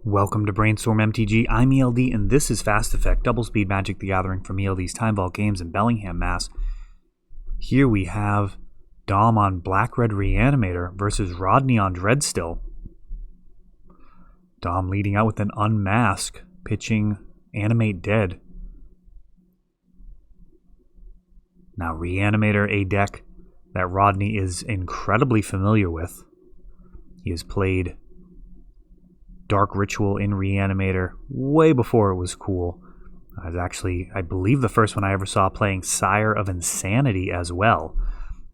Welcome to Brainstorm MTG. I'm ELD, and this is Fast Effect, Double Speed Magic the Gathering from ELD's Time Vault Games in Bellingham, Mass. Here we have Dom on Black-Red Reanimator versus Rodney on Dreadstill. Dom leading out with an Unmask, pitching Animate Dead. Now Reanimator, a deck that Rodney is incredibly familiar with. He has played Dark Ritual in Reanimator way before it was cool. I was actually, I believe, the first one I ever saw playing Sire of Insanity as well.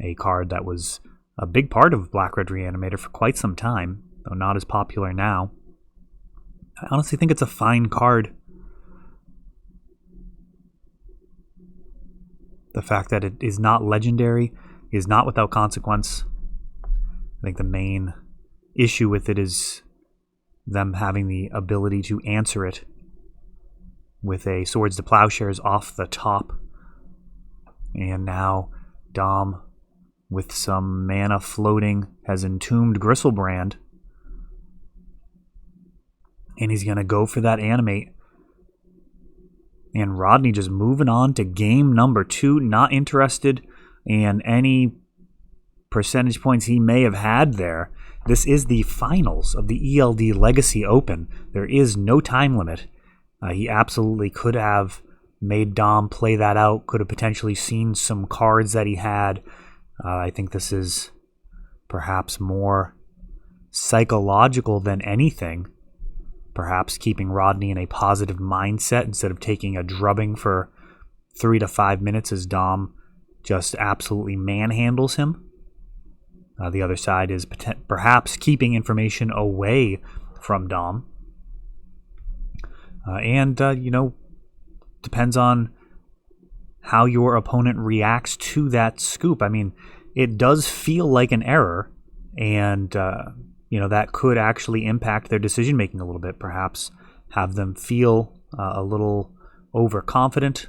A card that was a big part of Black-Red Reanimator for quite some time, though not as popular now. I honestly think it's a fine card. The fact that it is not legendary is not without consequence. I think the main issue with it is them having the ability to answer it with a Swords to Plowshares off the top. And now Dom, with some mana floating, has Entombed Gristlebrand. And he's going to go for that Animate. And Rodney just moving on to game number 2, not interested in any percentage points he may have had there. This is the finals of the ELD Legacy Open. There is no time limit. He absolutely could have made Dom play that out, could have potentially seen some cards that he had. I think this is perhaps more psychological than anything. Perhaps keeping Rodney in a positive mindset instead of taking a drubbing for 3 to 5 minutes as Dom just absolutely manhandles him. The other side is perhaps keeping information away from Dom. Depends on how your opponent reacts to that scoop. I mean, it does feel like an error, and, that could actually impact their decision-making a little bit. Perhaps have them feel a little overconfident,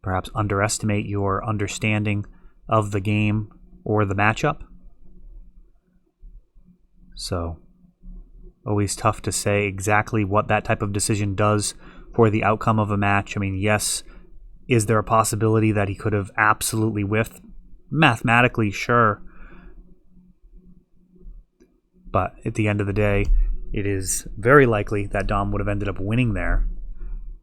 perhaps underestimate your understanding of the game or the matchup. So, always tough to say exactly what that type of decision does for the outcome of a match. I mean, yes, is there a possibility that he could have absolutely whiffed? Mathematically, sure. But at the end of the day, it is very likely that Dom would have ended up winning there.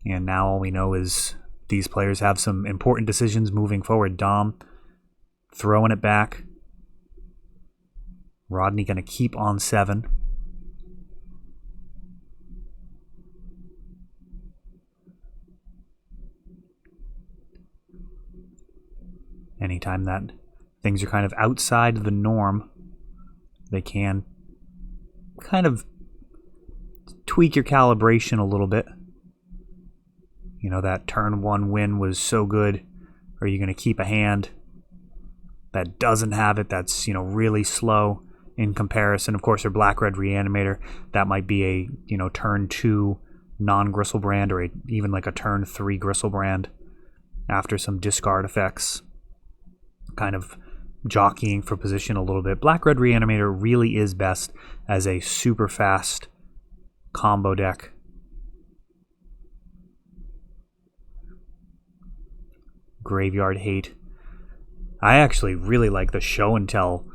And now all we know is these players have some important decisions moving forward. Dom throwing it back. Rodney going to keep on 7. Anytime that things are kind of outside the norm, they can kind of tweak your calibration a little bit. That turn 1 win was so good. Are you going to keep a hand that doesn't have it, that's, really slow in comparison? Of course, their Black-Red Reanimator, that might be a, turn 2 non-Gristlebrand, or even like a turn 3 Gristlebrand after some discard effects. Kind of jockeying for position a little bit. Black-Red Reanimator really is best as a super fast combo deck. Graveyard Hate. I actually really like the Show and Tell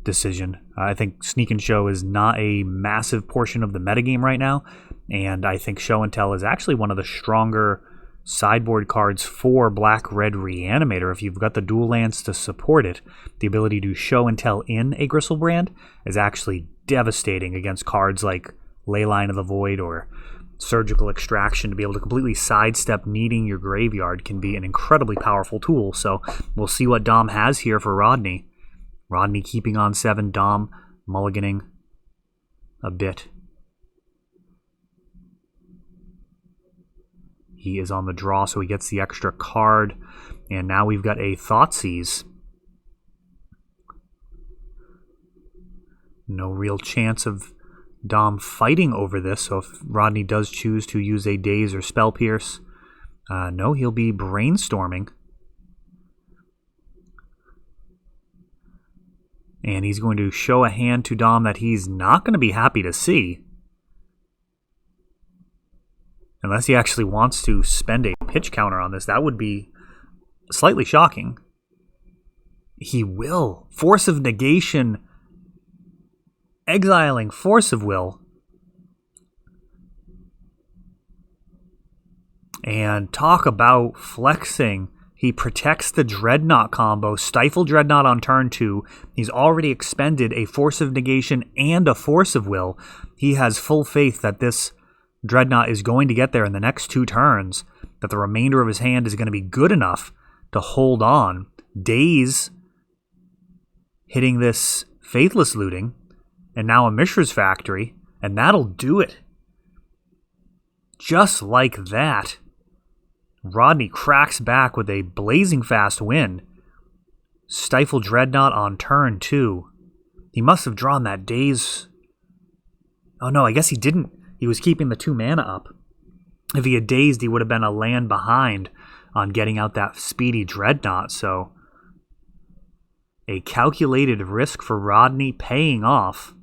decision. I think Sneak and Show is not a massive portion of the metagame right now, and I think Show and Tell is actually one of the stronger sideboard cards for Black-Red Reanimator. If you've got the dual lands to support it, the ability to Show and Tell in a Gristlebrand is actually devastating against cards like Leyline of the Void or Surgical Extraction. To be able to completely sidestep needing your graveyard can be an incredibly powerful tool. So we'll see what Dom has here for Rodney. Rodney keeping on 7, Dom mulliganing a bit. He is on the draw, so he gets the extra card. And now we've got a Thoughtseize. No real chance of Dom fighting over this, so if Rodney does choose to use a Daze or Spell Pierce, no, he'll be brainstorming. And he's going to show a hand to Dom that he's not going to be happy to see. Unless he actually wants to spend a pitch counter on this, that would be slightly shocking. He will. Force of Negation. Exiling Force of Will. And talk about flexing. He protects the Dreadnought combo. Stifle Dreadnought on turn 2. He's already expended a Force of Negation and a Force of Will. He has full faith that this Dreadnought is going to get there in the next 2 turns, that the remainder of his hand is going to be good enough to hold on. Daze hitting this Faithless Looting, and now a Mishra's Factory, and that'll do it. Just like that, Rodney cracks back with a blazing fast win. Stifle Dreadnought on turn 2. He must have drawn that Daze. Oh no, I guess he didn't. He was keeping the 2 mana up. If he had dazed, he would have been a land behind on getting out that speedy Dreadnought. So a calculated risk for Rodney paying off.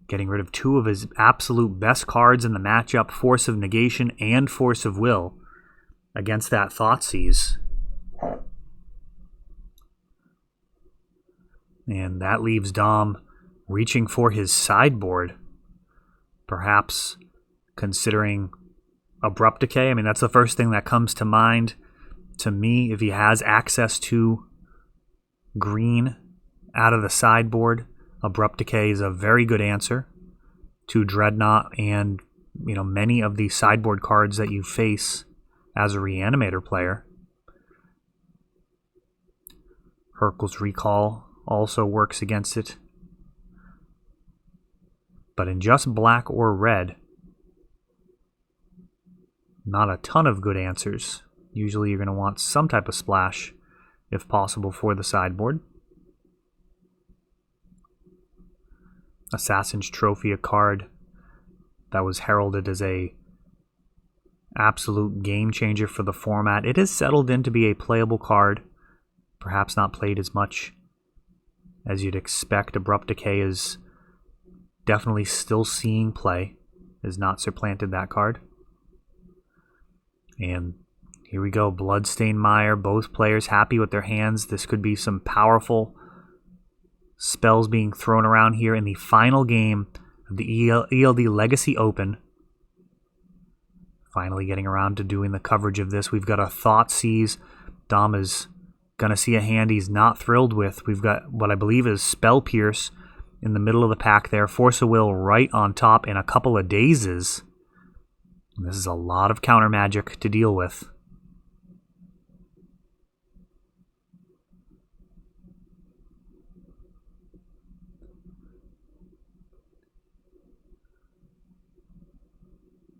Getting rid of 2 of his absolute best cards in the matchup, Force of Negation and Force of Will, against that Thoughtseize. And that leaves Dom reaching for his sideboard, perhaps considering Abrupt Decay. I mean, that's the first thing that comes to mind to me. If he has access to green out of the sideboard, Abrupt Decay is a very good answer to Dreadnought and, many of the sideboard cards that you face as a Reanimator player. Hurkyl's Recall also works against it. But in just black or red, not a ton of good answers. Usually you're going to want some type of splash, if possible, for the sideboard. Assassin's Trophy, a card that was heralded as a absolute game changer for the format. It has settled in to be a playable card, perhaps not played as much as you'd expect. Abrupt Decay is definitely still seeing play, has not supplanted that card. And here we go, Bloodstained Mire, both players happy with their hands. This could be some powerful spells being thrown around here in the final game of the ELD Legacy Open. Finally getting around to doing the coverage of this. We've got a Thoughtseize. Dom is going to see a hand he's not thrilled with. We've got what I believe is Spell Pierce in the middle of the pack there. Force of Will right on top, and a couple of Dazes. And this is a lot of counter magic to deal with.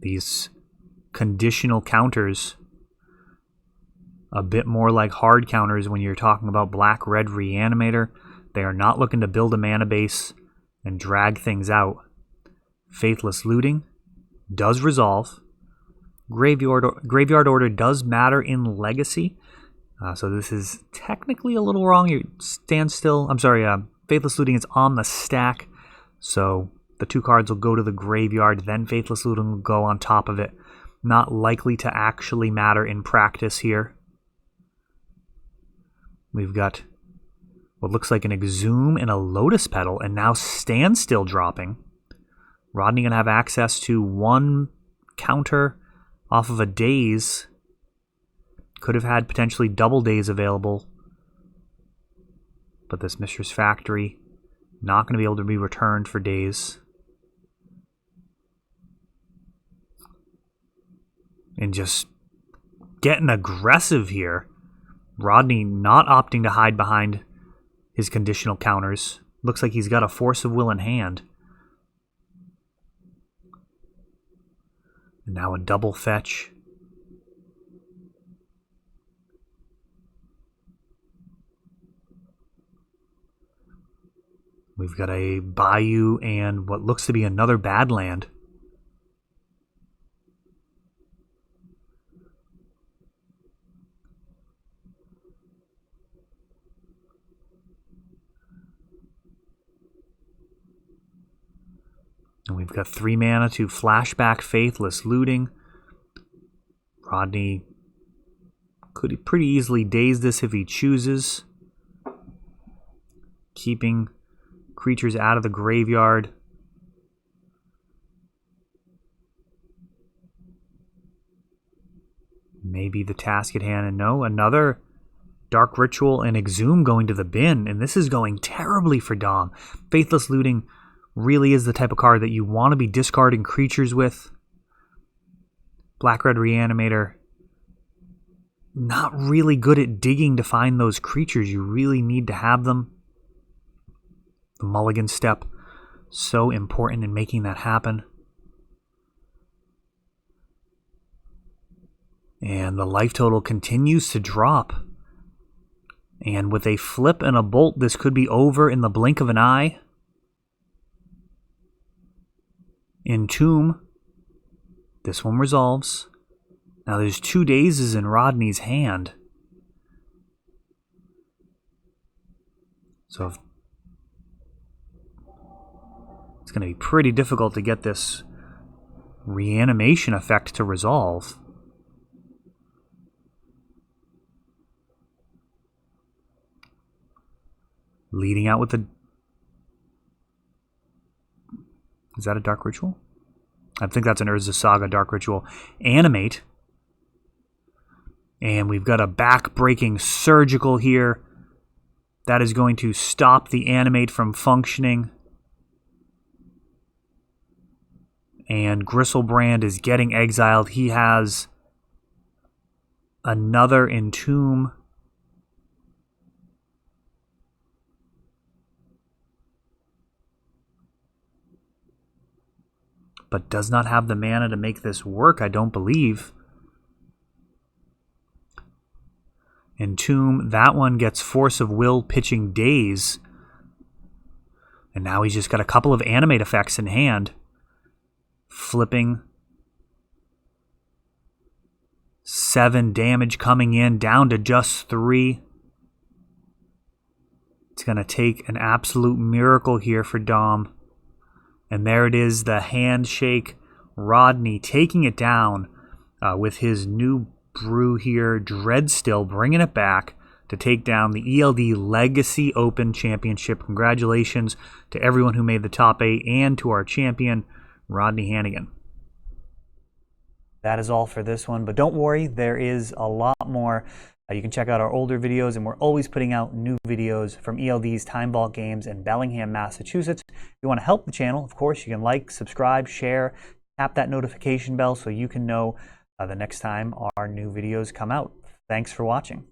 These conditional counters, a bit more like hard counters when you're talking about black-red Reanimator. They are not looking to build a mana base and drag things out. Faithless Looting does resolve. Graveyard Order does matter in Legacy. So this is technically a little wrong. You stand still. I'm sorry, Faithless Looting is on the stack. So the 2 cards will go to the graveyard, then Faithless Looting will go on top of it. Not likely to actually matter in practice here. We've got what looks like an Exhume and a Lotus Petal, and now Standstill dropping. Rodney going to have access to 1 counter off of a Daze. Could have had potentially double Daze available. But this Mishra's Factory, not going to be able to be returned for Daze. And just getting aggressive here. Rodney not opting to hide behind his conditional counters. Looks like he's got a Force of Will in hand. And now a double fetch. We've got a Bayou and what looks to be another Badland. And we've got 3 mana to flashback Faithless Looting. Rodney could pretty easily daze this if he chooses, keeping creatures out of the graveyard. Maybe the task at hand, and no, another Dark Ritual and Exhume going to the bin, and this is going terribly for Dom. Faithless Looting really is the type of card that you want to be discarding creatures with. Black-Red Reanimator, not really good at digging to find those creatures. You really need to have them. The Mulligan step, so important in making that happen. And the life total continues to drop. And with a flip and a bolt, this could be over in the blink of an eye. Entomb. This one resolves. Now there's 2 dazes in Rodney's hand. So it's going to be pretty difficult to get this reanimation effect to resolve. Leading out with the... Is that a Dark Ritual? I think that's an Urza Saga Dark Ritual. Animate. And we've got a back-breaking Surgical here. That is going to stop the Animate from functioning. And Gristlebrand is getting exiled. He has another Entomb. But does not have the mana to make this work, I don't believe. Entomb, that one gets Force of Will, pitching Daze. And now he's just got a couple of Animate effects in hand. Flipping. 7 damage coming in, down to just 3. It's going to take an absolute miracle here for Dom. And there it is, the handshake. Rodney taking it down with his new brew here. Dreadstill bringing it back to take down the ELD Legacy Open Championship. Congratulations to everyone who made the top 8 and to our champion, Rodney Hannigan. That is all for this one, but don't worry, there is a lot more. You can check out our older videos, and we're always putting out new videos from ELD's Time Vault Games in Bellingham, Massachusetts. If you want to help the channel, of course, you can like, subscribe, share, tap that notification bell so you can know the next time our new videos come out. Thanks for watching.